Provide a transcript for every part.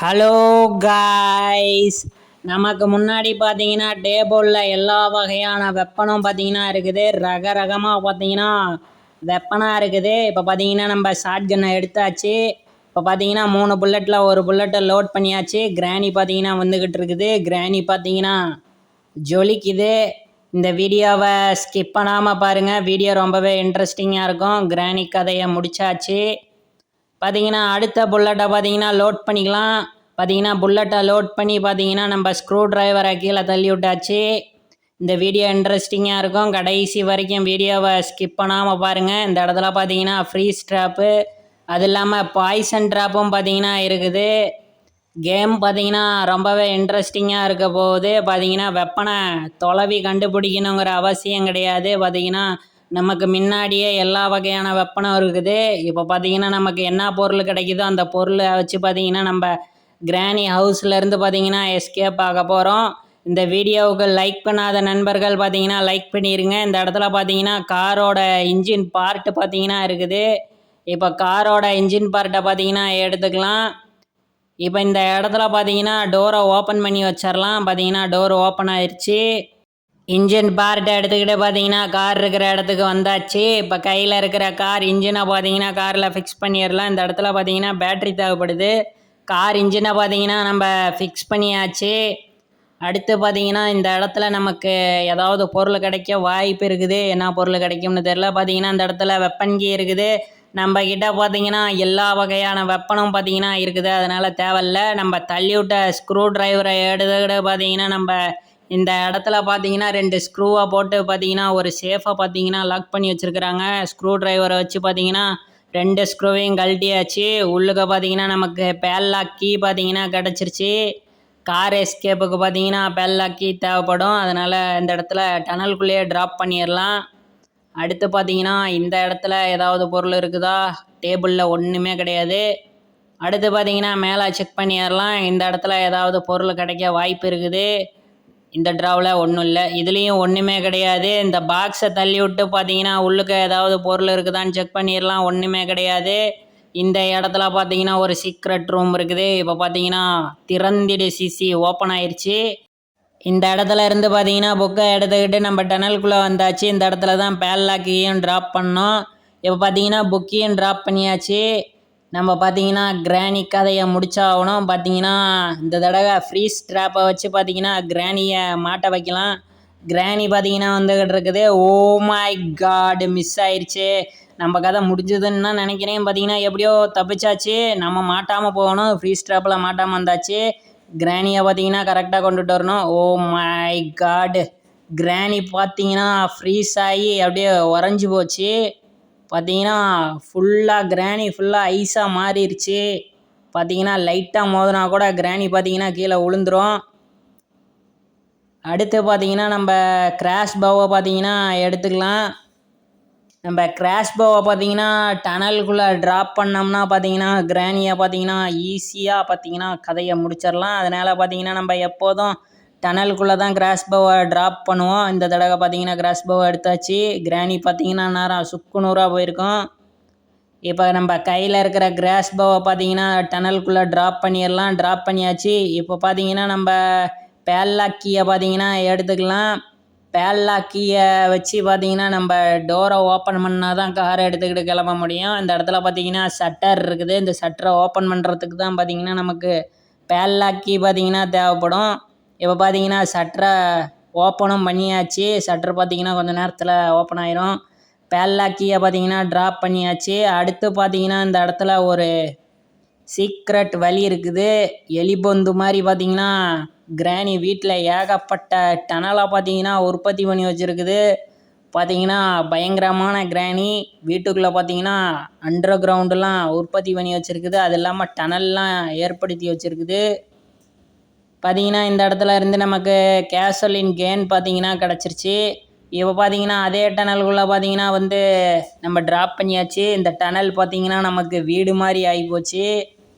Hello guys, நமக்கு முன்னாடி பார்த்தீங்கன்னா டேபிளில் எல்லா வகையான வெப்பனும் பார்த்தீங்கன்னா இருக்குது. ரகரகமாக பார்த்தீங்கன்னா வெப்பனாக இருக்குது. இப்போ பார்த்தீங்கன்னா நம்ம ஷார்ட் கன்னை எடுத்தாச்சு. இப்போ பார்த்தீங்கன்னா 3 புல்லட்டில் ஒரு புல்லட்டை லோட் பண்ணியாச்சு. கிராணி பார்த்தீங்கன்னா வந்துக்கிட்டு இருக்குது. கிராணி பார்த்தீங்கன்னா ஜொலிக்குது. இந்த வீடியோவை ஸ்கிப் பண்ணாமல் பாருங்கள். வீடியோ ரொம்பவே இன்ட்ரெஸ்டிங்காக இருக்கும். கிராணி கதையை முடிச்சாச்சு. பார்த்தீங்கன்னா அடுத்த புல்லட்டை பார்த்தீங்கன்னா லோட் பண்ணிக்கலாம். பார்த்தீங்கன்னா புல்லட்டை லோட் பண்ணி பார்த்தீங்கன்னா நம்ம ஸ்க்ரூ டிரைவரை கீழே தள்ளி விட்டாச்சு. இந்த வீடியோ இன்ட்ரெஸ்டிங்காக இருக்கும். கடைசி வரைக்கும் வீடியோவை ஸ்கிப் பண்ணாமல் பாருங்கள். இந்த இடத்துல பார்த்தீங்கன்னா ஃப்ரீஸ் ட்ராப்பு, அது இல்லாமல் பாய்சன் ட்ராப்பும் பார்த்தீங்கன்னா இருக்குது. கேம் பார்த்தீங்கன்னா ரொம்பவே இன்ட்ரெஸ்டிங்காக இருக்க போகுது. பார்த்தீங்கன்னா வெப்பனை தொலைவி கண்டுபிடிக்கணுங்கிற அவசியம் கிடையாது. பார்த்தீங்கன்னா நமக்கு முன்னாடியே எல்லா வகையான வெப்பனும் இருக்குது. இப்போ பார்த்தீங்கன்னா நமக்கு என்ன பொருள் கிடைக்குதோ அந்த பொருளை வச்சு பார்த்தீங்கன்னா நம்ம கிராணி ஹவுஸ்லேருந்து பார்த்தீங்கன்னா எஸ்கேப் ஆக போகிறோம். இந்த வீடியோவுக்கு லைக் பண்ணாத நண்பர்கள் பார்த்தீங்கன்னா லைக் பண்ணிடுங்க. இந்த இடத்துல பார்த்தீங்கன்னா காரோட இன்ஜின் பார்ட்டு பார்த்தீங்கன்னா இருக்குது. இப்போ காரோட இன்ஜின் பார்ட்டை பார்த்தீங்கன்னா எடுத்துக்கலாம். இப்போ இந்த இடத்துல பார்த்தீங்கன்னா டோரை ஓப்பன் பண்ணி வச்சிடலாம். பார்த்தீங்கன்னா டோர் ஓப்பன் ஆயிடுச்சு. இன்ஜின் பார்ட்டை எடுத்துக்கிட்டு பார்த்தீங்கன்னா கார் இருக்கிற இடத்துக்கு வந்தாச்சு. இப்போ கையில் இருக்கிற கார் இன்ஜினை பார்த்தீங்கன்னா காரில் ஃபிக்ஸ் பண்ணிடலாம். இந்த இடத்துல பார்த்தீங்கன்னா பேட்ரி தேவைப்படுது. கார் இன்ஜினை பார்த்தீங்கன்னா நம்ம ஃபிக்ஸ் பண்ணியாச்சு. அடுத்து பார்த்தீங்கன்னா இந்த இடத்துல நமக்கு ஏதாவது பொருள் கிடைக்க வாய்ப்பு இருக்குது. என்ன பொருள் கிடைக்கும்னு தெரில. பார்த்தீங்கன்னா இந்த இடத்துல வெப்பன் கீ இருக்குது. நம்ம கிட்ட பார்த்தீங்கன்னா எல்லா வகையான வெப்பனும் பார்த்தீங்கன்னா இருக்குது. அதனால் தேவையில்ல. நம்ம தள்ளிவிட்ட ஸ்க்ரூ டிரைவரை எடுத்துக்கிட்டு பார்த்தீங்கன்னா நம்ம இந்த இடத்துல பார்த்தீங்கன்னா 2 ஸ்க்ரூவை போட்டு பார்த்தீங்கன்னா ஒரு சேஃபாக பார்த்தீங்கன்னா லாக் பண்ணி வச்சுருக்குறாங்க. ஸ்க்ரூ டிரைவரை வச்சு பார்த்தீங்கன்னா 2 ஸ்க்ரூவையும் கழட்டியாச்சு. உள்ளுக்க பார்த்தீங்கன்னா நமக்கு பேல்லாக் கீ பார்த்தீங்கன்னா கிடச்சிருச்சு. கார் எஸ்கேப்புக்கு பார்த்தீங்கன்னா பேல்லாக் கீ தேவைப்படும். அதனால் இந்த இடத்துல டனலுக்குள்ளேயே ட்ராப் பண்ணிடலாம். அடுத்து பார்த்தீங்கன்னா இந்த இடத்துல ஏதாவது பொருள் இருக்குதா? டேபிளில் ஒன்றுமே கிடையாது. அடுத்து பார்த்தீங்கன்னா மேலே செக் பண்ணிடலாம். இந்த இடத்துல ஏதாவது பொருள் கிடைக்க வாய்ப்பு இருக்குது. இந்த ட்ராவில் ஒன்றும் இல்லை. இதுலேயும் ஒன்றுமே கிடையாது. இந்த பாக்ஸை தள்ளி விட்டு பார்த்தீங்கன்னா உள்ளுக்க ஏதாவது பொருள் இருக்குதான்னு செக் பண்ணிடலாம். ஒன்றுமே கிடையாது. இந்த இடத்துல பார்த்தீங்கன்னா ஒரு சீக்ரெட் ரூம் இருக்குது. இப்போ பார்த்தீங்கன்னா திறந்திடு சிசி ஓப்பன் ஆயிடுச்சு. இந்த இடத்துல இருந்து பார்த்தீங்கன்னா புக்கை எடுத்துக்கிட்டு நம்ம டனலுக்குள்ளே வந்தாச்சு. இந்த இடத்துல தான் பேல்லாக்கையும் ட்ராப் பண்ணோம். இப்போ பார்த்தீங்கன்னா புக்கையும் ட்ராப் பண்ணியாச்சு. நம்ம பார்த்தீங்கன்னா கிராணி கதையை முடிச்சாகணும். பார்த்தீங்கன்னா இந்த தடவை ஃப்ரீஸ் ட்ராப்பை வச்சு பார்த்தீங்கன்னா கிராணியை மாட்ட வைக்கலாம். கிராணி பார்த்தீங்கன்னா வந்துக்கிட்டு இருக்குது. ஓ மை காட், மிஸ் ஆயிடுச்சு. நம்ம கதை முடிஞ்சதுன்னு தான் நினைக்கிறேன். பார்த்தீங்கன்னா எப்படியோ தப்பிச்சாச்சு. நம்ம மாட்டாமல் போகணும். ஃப்ரீஸ் ட்ராப்பில் மாட்டாமல் வந்தாச்சு. கிராணியை பார்த்தீங்கன்னா கரெக்டாக கொண்டுட்டு வரணும். ஓ மை காட், கிராணி பார்த்தீங்கன்னா ஃப்ரீஸ் ஆகி அப்படியே உறைஞ்சி போச்சு. பார்த்தீங்கன்னா ஃபுல்லாக கிராணி ஃபுல்லாக ஐஸாக மாறிடுச்சு. பார்த்தீங்கன்னா லைட்டாக மோதினா கூட கிராணி பார்த்தீங்கன்னா கீழே விழுந்துரும். அடுத்து பார்த்தீங்கன்னா நம்ம கிராஷ் பவ்வை பார்த்தீங்கன்னா எடுத்துக்கலாம். நம்ம கிராஷ் பவ்வை பார்த்தீங்கன்னா டனலுக்குள்ளே ட்ராப் பண்ணோம்னா பார்த்தீங்கன்னா கிராணியை பார்த்தீங்கன்னா ஈஸியாக பார்த்தீங்கன்னா கதையை முடிச்சிடலாம். அதனால் பார்த்தீங்கன்னா நம்ம எப்போதும் டனலுக்குள்ளே தான் கிராஷ் பவ்வை ட்ராப் பண்ணுவோம். இந்த தடவை பார்த்தீங்கன்னா கிராஷ் பவ்வை எடுத்தாச்சு. கிராணி பார்த்தீங்கன்னா நேரம் சுக்குநூறாக போயிருக்கோம். இப்போ நம்ம கையில் இருக்கிற கிராஷ் பவ்வை பார்த்தீங்கன்னா டனலுக்குள்ளே ட்ராப் பண்ணிடலாம். ட்ராப் பண்ணியாச்சு. இப்போ பார்த்தீங்கன்னா நம்ம பேல்லாக் கீயை பார்த்தீங்கன்னா எடுத்துக்கலாம். பேல்லாக் கீயை வச்சு பார்த்தீங்கன்னா நம்ம டோரை ஓப்பன் பண்ணால் தான் காரை எடுத்துக்கிட்டு கிளம்ப முடியும். இந்த இடத்துல பார்த்தீங்கன்னா ஷட்டர் இருக்குது. இந்த ஷட்டரை ஓப்பன் பண்ணுறதுக்கு தான் பார்த்தீங்கன்னா நமக்கு பேல்லாக் கீ பார்த்தீங்கன்னா தேவைப்படும். இப்போ பார்த்தீங்கன்னா ஷட்டரை ஓப்பனும் பண்ணியாச்சு. ஷட்டர் பார்த்தீங்கன்னா கொஞ்சம் நேரத்தில் ஓப்பன் ஆயிரும். பேல்லாக் கீயை பார்த்தீங்கன்னா ட்ராப் பண்ணியாச்சு. அடுத்து பார்த்தீங்கன்னா இந்த இடத்துல ஒரு சீக்ரெட் வழி இருக்குது. எலிபொந்து மாதிரி பார்த்தீங்கன்னா கிராணி வீட்டில் ஏகப்பட்ட டனலை பார்த்தீங்கன்னா உற்பத்தி பண்ணி வச்சுருக்குது. பார்த்தீங்கன்னா பயங்கரமான கிராணி வீட்டுக்குள்ளே பார்த்தீங்கன்னா அண்டர் கிரவுண்டெலாம் உற்பத்தி பண்ணி வச்சுருக்குது. அது இல்லாமல் டனல்லாம் ஏற்படுத்தி வச்சுருக்குது. பார்த்தீங்கன்னா இந்த இடத்துல இருந்து நமக்கு கேசலின் கேன் பார்த்தீங்கன்னா கிடச்சிருச்சு. இப்போ பார்த்தீங்கன்னா அதே டனலுக்குள்ளே பார்த்தீங்கன்னா வந்து நம்ம ட்ராப் பண்ணியாச்சு. இந்த டனல் பார்த்தீங்கன்னா நமக்கு வீடு மாதிரி ஆகிப்போச்சு.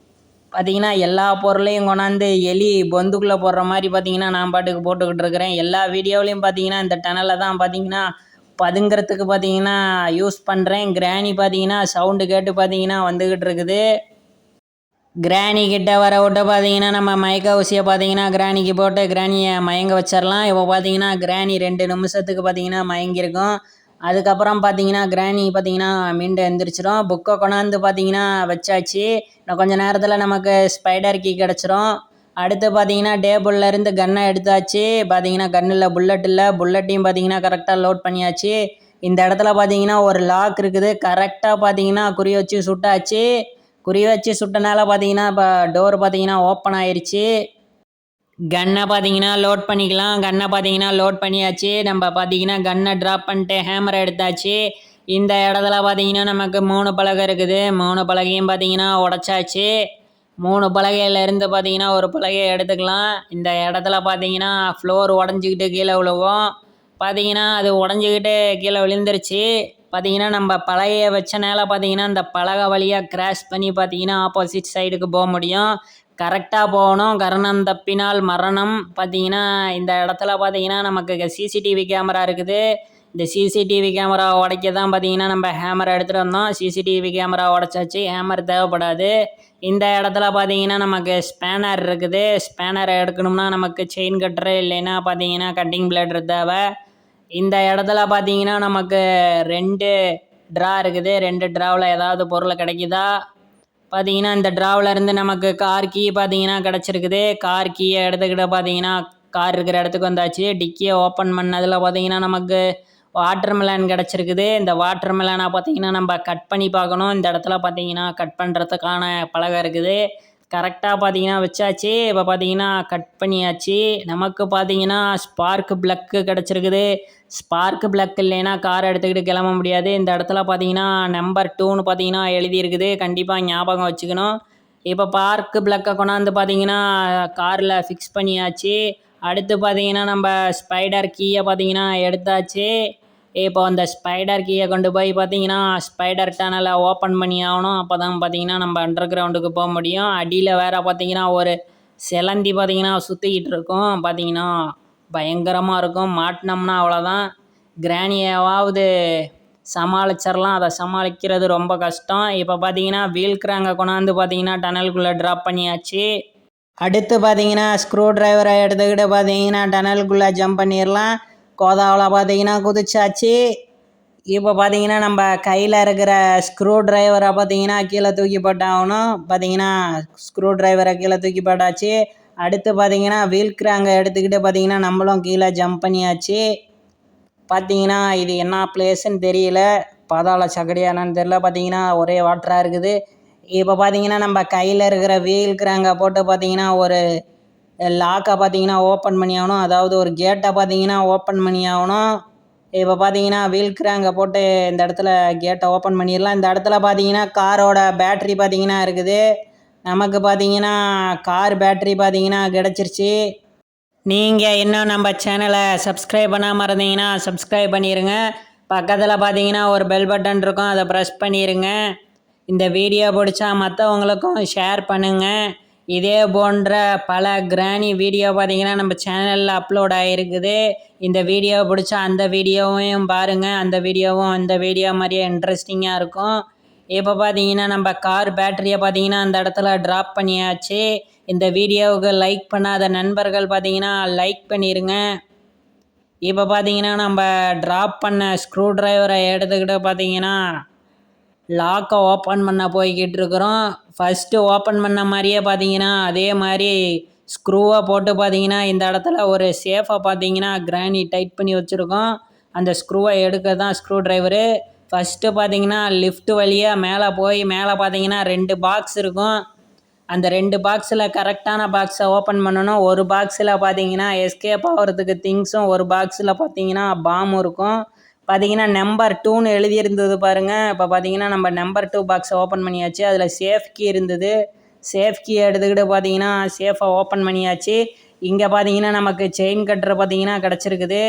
பார்த்தீங்கன்னா எல்லா பொருளையும் கொண்டாந்து எலி பொந்துக்குள்ளே போடுற மாதிரி பார்த்தீங்கன்னா நான் பாட்டுக்கு போட்டுக்கிட்டு இருக்கிறேன். எல்லா வீடியோவிலையும் பார்த்தீங்கன்னா இந்த டனலை தான் பார்த்தீங்கன்னா பதுங்கிறதுக்கு பார்த்தீங்கன்னா யூஸ் பண்ணுறேன். கிராணி பார்த்தீங்கன்னா சவுண்டு கேட்டு பார்த்தீங்கன்னா வந்துக்கிட்டு இருக்குது. கிராணி கிட்ட வர விட்டு பார்த்தீங்கன்னா நம்ம மயக்க ஊசியை பார்த்தீங்கன்னா கிராணிக்கு போட்டு கிராணியை மயங்க வச்சிடலாம். இப்போ பார்த்தீங்கன்னா கிராணி 2 நிமிஷத்துக்கு பார்த்தீங்கன்னா மயங்கியிருக்கும். அதுக்கப்புறம் பார்த்தீங்கன்னா கிராணி பார்த்தீங்கன்னா மீண்டும் எந்திரிச்சிடும். புக்கை கொண்டாந்து பார்த்தீங்கன்னா வச்சாச்சு. இன்னும் கொஞ்சம் நேரத்தில் நமக்கு ஸ்பைடர் கீ கிடச்சிரும். அடுத்து பார்த்தீங்கன்னா டேபிள்லேருந்து கன்னை எடுத்தாச்சு. பார்த்தீங்கன்னா கன்னில் புல்லட் இல்லை, புல்லட்டையும் பார்த்தீங்கன்னா கரெக்டாக லோட் பண்ணியாச்சு. இந்த இடத்துல பார்த்தீங்கன்னா ஒரு லாக் இருக்குது. கரெக்டாக பார்த்தீங்கன்னா குறி வச்சு சுட்டாச்சு. குறி வச்சு சுட்டனால பார்த்தீங்கன்னா இப்போ டோர் பார்த்தீங்கன்னா ஓப்பன் ஆயிடுச்சு. கன்னை பார்த்தீங்கன்னா லோட் பண்ணிக்கலாம். கன்னை பார்த்தீங்கன்னா லோட் பண்ணியாச்சு. நம்ம பார்த்தீங்கன்னா கன்னை ட்ராப் பண்ணிட்டு ஹேமரை எடுத்தாச்சு. இந்த இடத்துல பார்த்தீங்கன்னா நமக்கு 3 பலகை இருக்குது. 3 பலகையும் பார்த்தீங்கன்னா உடச்சாச்சு. 3 பலகையிலேருந்து பார்த்தீங்கன்னா ஒரு பலகையை எடுத்துக்கலாம். இந்த இடத்துல பார்த்தீங்கன்னா ஃப்ளோர் உடஞ்சிக்கிட்டு கீழே விழுவோம். பார்த்தீங்கன்னா அது உடஞ்சிக்கிட்டு கீழே விழுந்துருச்சு. பார்த்தீங்கன்னா நம்ம பலகையை வச்சனால பார்த்தீங்கன்னா இந்த பலகை வழியாக கிராஸ் பண்ணி பார்த்தீங்கன்னா ஆப்போசிட் சைடுக்கு போக முடியும். கரெக்டாக போகணும். கரணம் தப்பினால் மரணம். பார்த்தீங்கன்னா இந்த இடத்துல பார்த்தீங்கன்னா நமக்கு சிசிடிவி கேமரா இருக்குது. இந்த சிசிடிவி கேமரா உடைக்க தான் பார்த்தீங்கன்னா நம்ம ஹேமரை எடுத்துகிட்டு வந்தோம். CCTV camera உடைச்சாச்சு. ஹேமர் தேவைப்படாது. இந்த இடத்துல பார்த்தீங்கன்னா நமக்கு ஸ்பேனர் இருக்குது. ஸ்பேனரை எடுக்கணும்னா நமக்கு செயின் கட்டரு இல்லைன்னா பார்த்தீங்கன்னா கட்டிங் பிளேடர் தேவை. இந்த இடத்துல பார்த்தீங்கன்னா நமக்கு 2 ட்ரா இருக்குது. 2 ட்ராவில் ஏதாவது பொருள் கிடைக்குதா? பார்த்தீங்கன்னா இந்த ட்ராவிலேருந்து நமக்கு கார் கீ பார்த்தீங்கன்னா கிடச்சிருக்குது. கார் கீயை எடுத்துக்கிட்ட பார்த்தீங்கன்னா கார் இருக்கிற இடத்துக்கு வந்தாச்சு. டிக்கியை ஓப்பன் பண்ணதில் பார்த்தீங்கன்னா நமக்கு வாட்டர் மெலன் கிடச்சிருக்குது. இந்த வாட்டர் மெலனை பார்த்தீங்கன்னா நம்ம கட் பண்ணி பார்க்கணும். இந்த இடத்துல பார்த்தீங்கன்னா கட் பண்ணுறதுக்கான பலகை இருக்குது. கரெக்டாக பார்த்தீங்கன்னா வச்சாச்சு. இப்போ பார்த்தீங்கன்னா கட் பண்ணியாச்சு. நமக்கு பார்த்தீங்கன்னா ஸ்பார்க் பிளக்கு கிடச்சிருக்குது. ஸ்பார்க் பிளக் இல்லைன்னா காரை எடுத்துக்கிட்டு கிளம்ப முடியாது. இந்த இடத்துல பார்த்தீங்கன்னா நம்பர் 2ன்னு பார்த்தீங்கன்னா எழுதியிருக்குது. கண்டிப்பாக ஞாபகம் வச்சுக்கணும். இப்போ பார்க் பிளக்கை கொண்டாந்து பார்த்தீங்கன்னா காரில் ஃபிக்ஸ் பண்ணியாச்சு. அடுத்து பார்த்தீங்கன்னா நம்ம ஸ்பைடர் கீயை பார்த்தீங்கன்னா எடுத்தாச்சு. இப்போ அந்த ஸ்பைடர் கீயை கொண்டு போய் பார்த்தீங்கன்னா ஸ்பைடர் டனலை ஓப்பன் பண்ணி ஆகணும். அப்போ தான் பார்த்தீங்கன்னா நம்ம அண்டர் கிரவுண்டுக்கு போக முடியும். அடியில் வேறு பார்த்தீங்கன்னா ஒரு சிலந்தி பார்த்தீங்கன்னா சுற்றிக்கிட்டு இருக்கும். பார்த்தீங்கன்னா பயங்கரமாக இருக்கும். மாட்டினோம்னா அவ்வளோதான். கிராணியாவது சமாளிச்சிடலாம். அதை சமாளிக்கிறது ரொம்ப கஷ்டம். இப்போ பார்த்தீங்கன்னா வீல் கிராங்கை கொண்டாந்து பார்த்தீங்கன்னா டனலுக்குள்ளே ட்ராப் பண்ணியாச்சு. அடுத்து பார்த்தீங்கன்னா ஸ்க்ரூ டிரைவரை எடுத்துக்கிட்டு பார்த்தீங்கன்னா டனலுக்குள்ளே ஜம்ப் பண்ணிடலாம். கோதாவில் பார்த்தீங்கன்னா குதிச்சாச்சு. இப்போ பார்த்தீங்கன்னா நம்ம கையில் இருக்கிற ஸ்க்ரூ டிரைவரை பார்த்தீங்கன்னா கீழே தூக்கி போட்டாகணும். பார்த்தீங்கன்னா ஸ்க்ரூ டிரைவரை கீழே தூக்கி போட்டாச்சு. அடுத்து பார்த்தீங்கன்னா வீல் கிராங்கை எடுத்துக்கிட்டு பார்த்தீங்கன்னா நம்மளும் கீழே ஜம்ப் பண்ணியாச்சு. பார்த்தீங்கன்னா இது என்ன பிளேஸ்ன்னு தெரியல. பாதாள சகடியானு தெரியல. பார்த்தீங்கன்னா ஒரே வாட்டராக இருக்குது. இப்போ பார்த்தீங்கன்னா நம்ம கையில் இருக்கிற வீல் கிராங்கை போட்டு பார்த்தீங்கன்னா ஒரு லாக்கை பார்த்தீங்கன்னா ஓப்பன் பண்ணி ஆகணும். அதாவது ஒரு கேட்டை பார்த்தீங்கன்னா ஓப்பன் பண்ணி ஆகணும். இப்போ பார்த்தீங்கன்னா வீல் கிராங்கை போட்டு இந்த இடத்துல கேட்டை ஓப்பன் பண்ணிடலாம். இந்த இடத்துல பார்த்தீங்கன்னா காரோட பேட்ரி பார்த்தீங்கன்னா இருக்குது. நமக்கு பார்த்தீங்கன்னா கார் பேட்ரி பார்த்தீங்கன்னா கிடச்சிருச்சு. நீங்கள் இன்னும் நம்ம சேனலை சப்ஸ்கிரைப் பண்ணாமல் இருந்தீங்கன்னா சப்ஸ்கிரைப் பண்ணிடுங்க. பக்கத்தில் பார்த்தீங்கன்னா ஒரு பெல் பட்டன் இருக்கும். அதை ப்ரெஸ் பண்ணிடுங்க. இந்த வீடியோ பிடிச்சா மற்றவங்களுக்கும் ஷேர் பண்ணுங்கள். இதே போன்ற பல கிராணி வீடியோ பார்த்தீங்கன்னா நம்ம சேனலில் அப்லோட் ஆகிருக்குது. இந்த வீடியோ பிடிச்சா அந்த வீடியோவையும் பாருங்கள். அந்த வீடியோவும் இந்த வீடியோ மாதிரியே இன்ட்ரெஸ்டிங்காக இருக்கும். இப்போ பார்த்தீங்கன்னா நம்ம கார் பேட்டரியை பார்த்தீங்கன்னா அந்த இடத்துல ட்ராப் பண்ணியாச்சு. இந்த வீடியோவுக்கு லைக் பண்ணாத நண்பர்கள் பார்த்தீங்கன்னா லைக் பண்ணிடுங்க. இப்போ பார்த்தீங்கன்னா நம்ம ட்ராப் பண்ண ஸ்க்ரூ டிரைவரை எடுத்துக்கிட்டு பார்த்தீங்கன்னா லாக்கை ஓப்பன் பண்ண போய்கிட்டு இருக்கிறோம். ஃபஸ்ட்டு ஓப்பன் பண்ண மாதிரியே பார்த்தீங்கன்னா அதே மாதிரி ஸ்க்ரூவை போட்டு பார்த்தீங்கன்னா இந்த இடத்துல ஒரு சேஃபை பார்த்தீங்கன்னா கிராணி டைட் பண்ணி வச்சுருக்கோம். அந்த ஸ்க்ரூவை எடுக்க தான் ஸ்க்ரூ டிரைவரு. ஃபஸ்ட்டு பார்த்தீங்கன்னா லிஃப்ட் வழியாக மேலே போய் மேலே பார்த்தீங்கன்னா 2 பாக்ஸ் இருக்கும். அந்த 2 பாக்ஸில் கரெக்டான பாக்ஸை ஓப்பன் பண்ணணும். ஒரு பாக்ஸில் பார்த்தீங்கன்னா எஸ்கேப் ஆகிறதுக்கு திங்ஸும், ஒரு பாக்ஸில் பார்த்தீங்கன்னா பாம்பும் இருக்கும். பார்த்தீங்கன்னா நம்பர் 2ன்னு எழுதியிருந்தது பாருங்கள். இப்போ பார்த்தீங்கன்னா நம்ம நம்பர் 2 பாக்ஸை ஓப்பன் பண்ணியாச்சு. அதில் சேஃப் கீ இருந்தது. சேஃப் கீ எடுத்துக்கிட்டு பார்த்தீங்கன்னா சேஃபை ஓப்பன் பண்ணியாச்சு. இங்கே பார்த்தீங்கன்னா நமக்கு செயின் கட்டரை பார்த்தீங்கன்னா கிடச்சிருக்குது.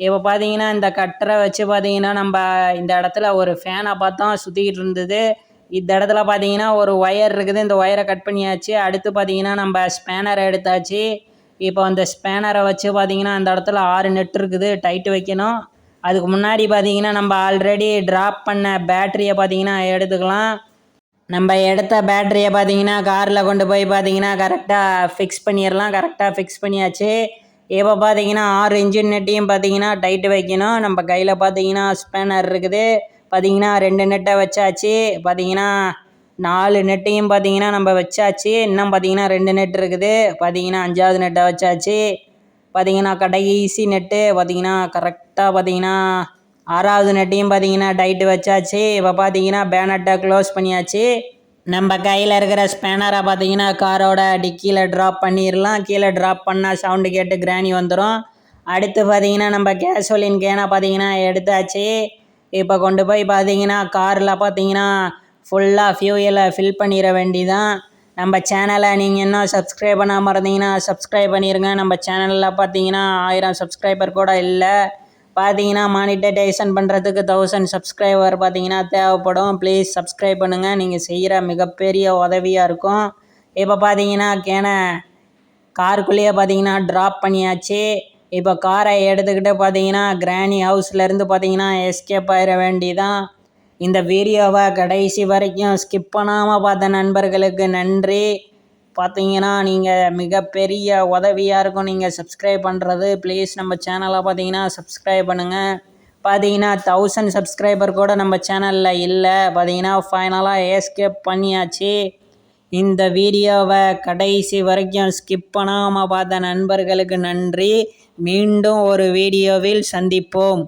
இப்போ பார்த்தீங்கன்னா இந்த கட்டரை வச்சு பார்த்தீங்கன்னா நம்ம இந்த இடத்துல ஒரு ஃபேனை பார்த்தோம் சுற்றிக்கிட்டு இருந்தது. இந்த இடத்துல பார்த்தீங்கன்னா ஒரு ஒயர் இருக்குது. இந்த ஒயரை கட் பண்ணியாச்சு. அடுத்து பார்த்தீங்கன்னா நம்ம ஸ்பேனரை எடுத்தாச்சு. இப்போ அந்த ஸ்பேனரை வச்சு பார்த்தீங்கன்னா அந்த இடத்துல 6 நெட் இருக்குது, டைட்டு வைக்கணும். அதுக்கு முன்னாடி பார்த்தீங்கன்னா நம்ம ஆல்ரெடி ட்ராப் பண்ண பேட்டரியை பார்த்தீங்கன்னா எடுத்துக்கலாம். நம்ம எடுத்த பேட்டரியை பார்த்தீங்கன்னா காரில் கொண்டு போய் பார்த்தீங்கன்னா கரெக்டாக ஃபிக்ஸ் பண்ணிடலாம். கரெக்டாக ஃபிக்ஸ் பண்ணியாச்சு. இப்போ பார்த்தீங்கன்னா 6 இன்ஜின் நெட்டையும் பார்த்தீங்கன்னா டைட்டு வைக்கணும். நம்ம கையில் பார்த்தீங்கன்னா ஸ்பேனர் இருக்குது. பார்த்தீங்கன்னா 2 நெட்டை வச்சாச்சு. பார்த்தீங்கன்னா 4 நெட்டையும் பார்த்தீங்கன்னா நம்ம வச்சாச்சு. இன்னும் பார்த்தீங்கன்னா 2 நெட் இருக்குது. பார்த்தீங்கன்னா 5வது நெட்டை வச்சாச்சு. பார்த்தீங்கன்னா கடைசி நெட்டு பார்த்தீங்கன்னா கரெக்டாக பார்த்தீங்கன்னா 6வது நெட்டையும் பார்த்தீங்கன்னா டைட்டு வச்சாச்சு. இப்போ பார்த்தீங்கன்னா பேனட்டை க்ளோஸ் பண்ணியாச்சு. நம்ம கையில் இருக்கிற ஸ்பேனரை பார்த்தீங்கன்னா காரோட டிக்கியில் ட்ராப் பண்ணிடலாம். கீழே ட்ராப் பண்ணால் சவுண்டு கேட்டு கிராணி வந்துடும். அடுத்து பார்த்தீங்கன்னா நம்ம கேசோலின் கேனை பார்த்தீங்கன்னா எடுத்தாச்சு. இப்போ கொண்டு போய் பார்த்தீங்கன்னா காரில் பார்த்தீங்கன்னா ஃபுல்லாக ஃபியூயலை ஃபில் பண்ணிட வேண்டிதான். நம்ம சேனலை நீங்கள் இன்னும் சப்ஸ்கிரைப் பண்ணாமல் இருந்தீங்கன்னா சப்ஸ்கிரைப் பண்ணிடுங்க. நம்ம சேனலில் பார்த்தீங்கன்னா 1000 சப்ஸ்கிரைபர் கூட இல்லை. பார்த்தீங்கன்னா மானிட்டைசேஷன் பண்ணுறதுக்கு 1000 சப்ஸ்கிரைபர் பார்த்தீங்கன்னா தேவைப்படும். ப்ளீஸ் சப்ஸ்கிரைப் பண்ணுங்கள். நீங்கள் செய்கிற மிகப்பெரிய உதவியாக இருக்கும். இப்போ பார்த்தீங்கன்னா கேனை காருக்குள்ளேயே பார்த்தீங்கன்னா ட்ராப் பண்ணியாச்சு. இப்போ காரை எடுத்துக்கிட்டு பார்த்தீங்கன்னா கிராணி ஹவுஸ்லேருந்து பார்த்தீங்கன்னா எஸ்கேப் ஆயிட வேண்டிதான். இந்த வீடியோவை கடைசி வரைக்கும் ஸ்கிப் பண்ணாமல் பார்த்த நண்பர்களுக்கு நன்றி. பார்த்தீங்கன்னா நீங்கள் மிகப்பெரிய உதவியாக இருக்கும் நீங்கள் சப்ஸ்கிரைப் பண்ணுறது. ப்ளீஸ் நம்ம சேனலை பார்த்தீங்கன்னா சப்ஸ்கிரைப் பண்ணுங்கள். பார்த்தீங்கன்னா 1000 சப்ஸ்கிரைபர் கூட நம்ம சேனலில் இல்லை. பார்த்தீங்கன்னா ஃபைனலாக எஸ்கேப் பண்ணியாச்சு. இந்த வீடியோவை கடைசி வரைக்கும் ஸ்கிப் பண்ணாமல் பார்த்த நண்பர்களுக்கு நன்றி. மீண்டும் ஒரு வீடியோவில் சந்திப்போம்.